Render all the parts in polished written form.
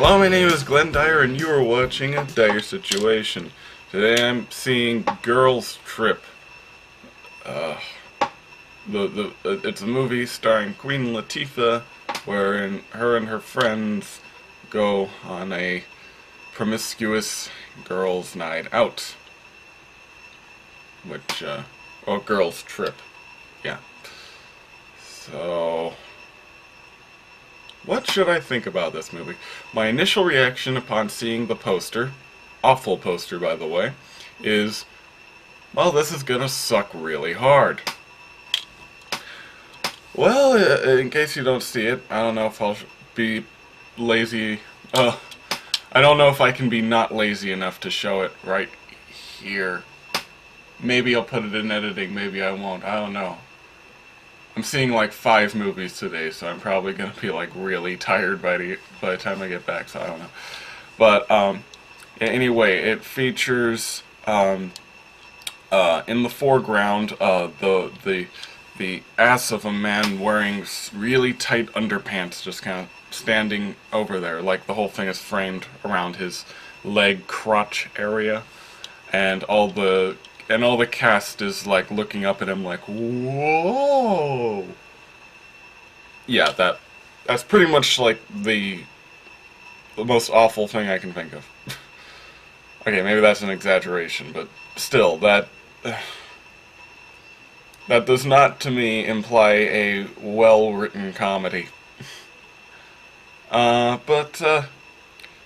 Hello, my name is Glenn Dyer, and you are watching a Dyer-Situation. Today I'm seeing Girls Trip. It's a movie starring Queen Latifah, wherein her and her friends go on a promiscuous girls' night out. Girls Trip. Yeah. So, what should I think about this movie? My initial reaction upon seeing the poster, awful poster by the way, is, well, this is gonna suck really hard. Well, in case you don't see it, I don't know if I'll be lazy, I don't know if I can be not lazy enough to show it right here. Maybe I'll put it in editing, maybe I won't, I don't know. I'm seeing like 5 movies today, so I'm probably gonna be like really tired by the time I get back, so I don't know. But anyway, it features in the foreground the ass of a man wearing really tight underpants, just kind of standing over there, like the whole thing is framed around his leg crotch area, and all the cast is like looking up at him like, whoa. Yeah, that's pretty much like the most awful thing I can think of. Okay, maybe that's an exaggeration, but still, that does not to me imply a well-written comedy.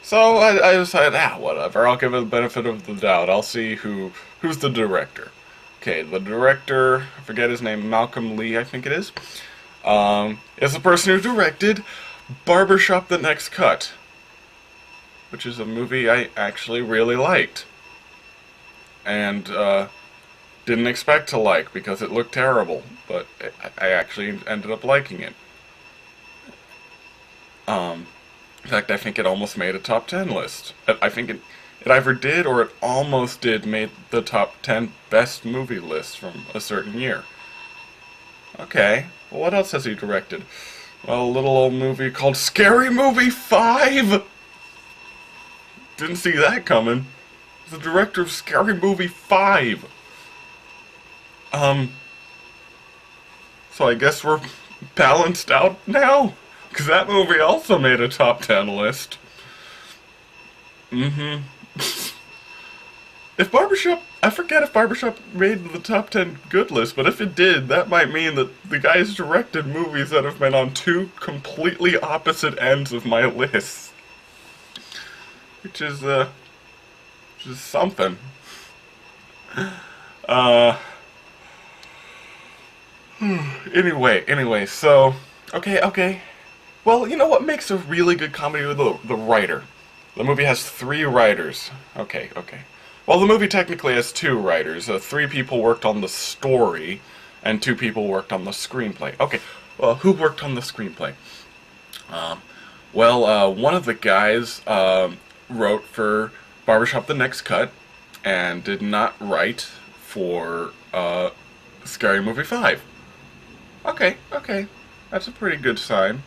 So I decided, whatever, I'll give it the benefit of the doubt. I'll see who's the director. Okay, the director, I forget his name, Malcolm Lee, I think it is the person who directed Barbershop: The Next Cut, which is a movie I actually really liked. And, didn't expect to like because it looked terrible, but I actually ended up liking it. In fact, I think it almost made a top 10 list. I think it either did or it almost did made the top 10 best movie list from a certain year. Okay, well, what else has he directed? Well, a little old movie called Scary Movie 5! Didn't see that coming. He's the director of Scary Movie 5. So I guess we're balanced out now? Because that movie also made a top 10 list. If Barbershop, I forget if Barbershop made the top 10 good list, but if it did, that might mean that the guys directed movies that have been on 2 completely opposite ends of my list. Which is something. Anyway, so, okay. Well, you know what makes a really good comedy? The writer. The movie has 3 writers. Okay. Well, the movie technically has 2 writers. 3 people worked on the story, and 2 people worked on the screenplay. Okay, well, who worked on the screenplay? One of the guys wrote for Barbershop: The Next Cut, and did not write for Scary Movie 5. Okay, that's a pretty good sign.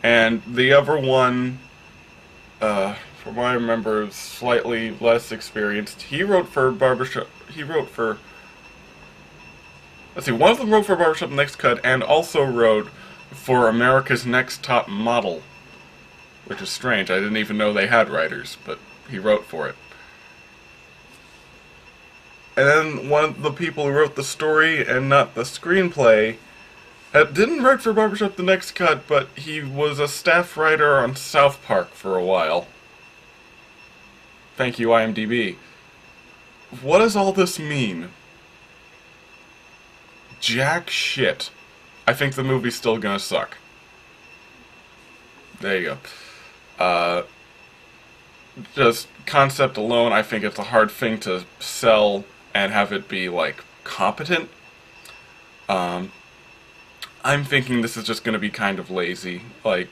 And the other one, from what I remember, slightly less experienced. He wrote for Barbershop. Let's see, one of them wrote for Barbershop: The Next Cut, and also wrote for America's Next Top Model, which is strange. I didn't even know they had writers, but he wrote for it. And then one of the people who wrote the story and not the screenplay didn't write for Barbershop: The Next Cut, but he was a staff writer on South Park for a while. Thank you, IMDb. What does all this mean? Jack shit. I think the movie's still gonna suck. There you go. Just concept alone, I think it's a hard thing to sell and have it be, like, competent. I'm thinking this is just gonna be kind of lazy. Like,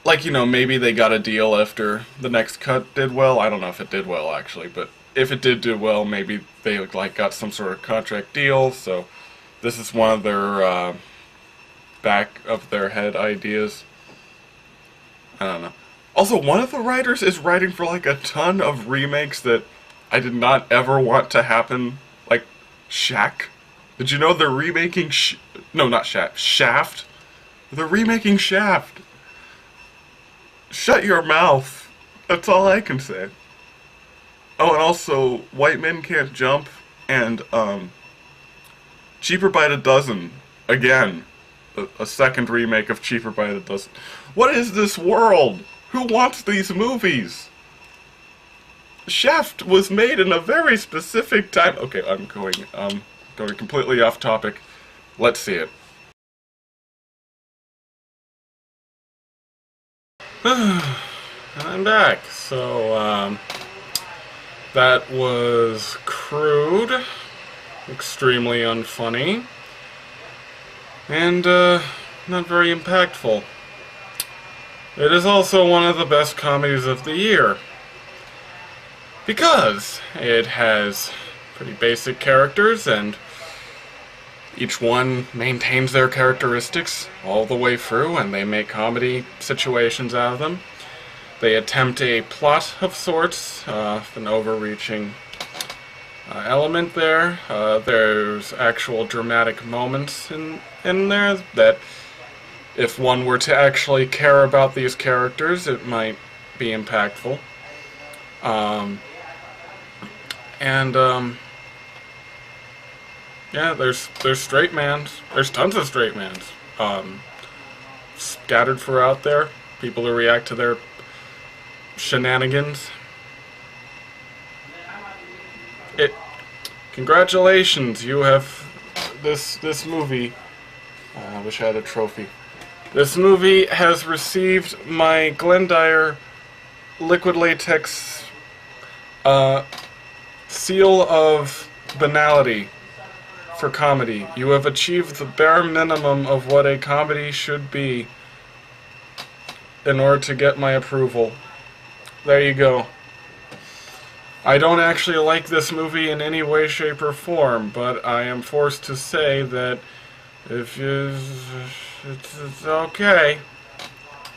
maybe they got a deal after The Next Cut did well. I don't know if it did well, actually, but if it did do well, maybe they, like, got some sort of contract deal, so this is one of their, back of their head ideas. I don't know. Also, one of the writers is writing for like a ton of remakes that I did not ever want to happen. Like Shaq. Did you know they're remaking no, not Shaq. Shaft. They're remaking Shaft. Shut your mouth. That's all I can say. Oh, and also, White Men Can't Jump and Cheaper by the Dozen. Again, a second remake of Cheaper by the Dozen. What is this world? Who wants these movies? Shaft was made in a very specific time. Okay, I'm going completely off topic. Let's see it. I'm back. So, that was crude, extremely unfunny, and, not very impactful. It is also one of the best comedies of the year, because it has pretty basic characters, and each one maintains their characteristics all the way through, and they make comedy situations out of them. They attempt a plot of sorts, an overreaching element there. There's actual dramatic moments in there that, if one were to actually care about these characters, it might be impactful. Yeah, there's straight mans. There's tons of straight mans. Scattered throughout there. People who react to their shenanigans. Congratulations, you have this movie. I wish I had a trophy. This movie has received my Glenn Dyer liquid latex seal of banality for comedy. You have achieved the bare minimum of what a comedy should be in order to get my approval. There you go. I don't actually like this movie in any way, shape, or form, but I am forced to say that it's okay.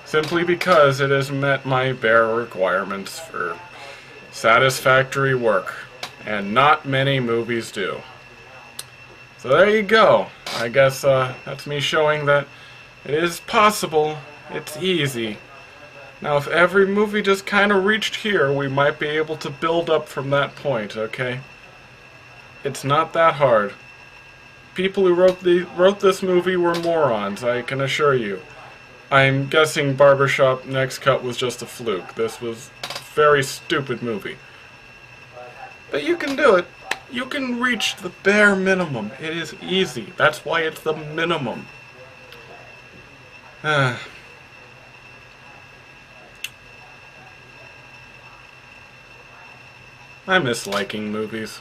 Simply because it has met my bare requirements for satisfactory work. And not many movies do. So there you go. I guess that's me showing that it is possible. It's easy. Now, if every movie just kind of reached here, we might be able to build up from that point, okay? It's not that hard. People who wrote this movie were morons, I can assure you. I'm guessing Barbershop Next Cut was just a fluke. This was a very stupid movie. But you can do it. You can reach the bare minimum. It is easy. That's why it's the minimum. I miss liking movies.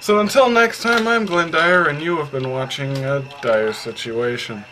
So until next time, I'm Glenn Dyer, and you have been watching a Dyer-Situation.